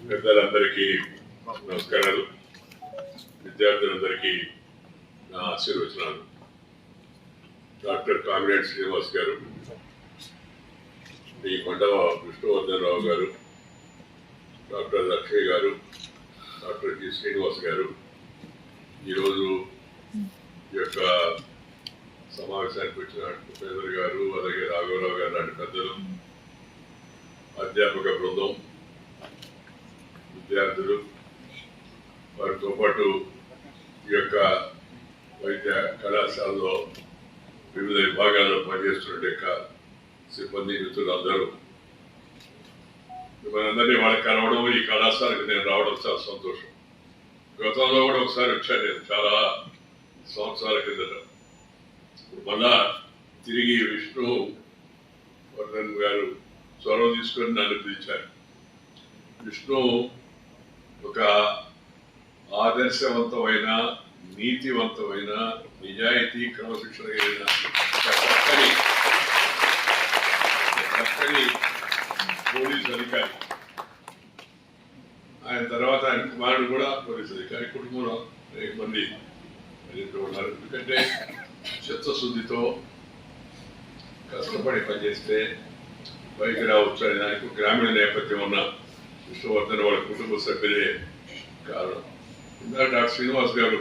పెద్దలందరికీ నమస్కారాలు. విద్యార్థులందరికీ నా ఆశీర్వచనాలు. డాక్టర్ కామినేని శ్రీనివాస్ గారు, శ్రీ కొండవ విష్ణువర్ధన్ రావు గారు, డాక్టర్ లక్ష్మి గారు, డాక్టర్ జి శ్రీనివాస్ గారు, ఈరోజు ఈ యొక్క సమావేశానికి వచ్చిన ఉపేంద్ర గారు, అలాగే రాఘవరావు గారు లాంటి పెద్దలు, అధ్యాపక బృందం, విద్యార్థులు, వారితో పాటు ఈ యొక్క వైద్య కళాశాలలో వివిధ విభాగాల్లో పనిచేస్తున్న యొక్క సిబ్బంది మిత్రులందరూ, మనందరినీ వాళ్ళకి కలవడం, ఈ కళాశాలకు నేను రావడం చాలా సంతోషం. గతంలో కూడా ఒకసారి వచ్చాను నేను, చాలా సంవత్సరాల కిందట. ఇప్పుడు మళ్ళా తిరిగి విష్ణు వర్ధన్ గారు చొరవ తీసుకొని నన్ను పిలిచారు. విష్ణు ఒక ఆదర్శవంతమైన, నీతివంతమైన, నిజాయితీ, క్రమశిక్షణ కలిగిన చక్కని పోలీస్ అధికారి. ఆయన తర్వాత ఆయన కుమారుడు కూడా పోలీస్ అధికారి. కుటుంబంలో అనేక మంది ఉన్నారు. ఎందుకంటే చిత్తశుద్ధితో కష్టపడి పనిచేస్తే పైకి రావచ్చు అని దానికి గ్రామీణ నేపథ్యం ఉన్న విష్ణువర్ధన్ వాళ్ళ కుటుంబ సభ్యులే కారణం. ఇందాక డాక్టర్ శ్రీనివాస్ గారు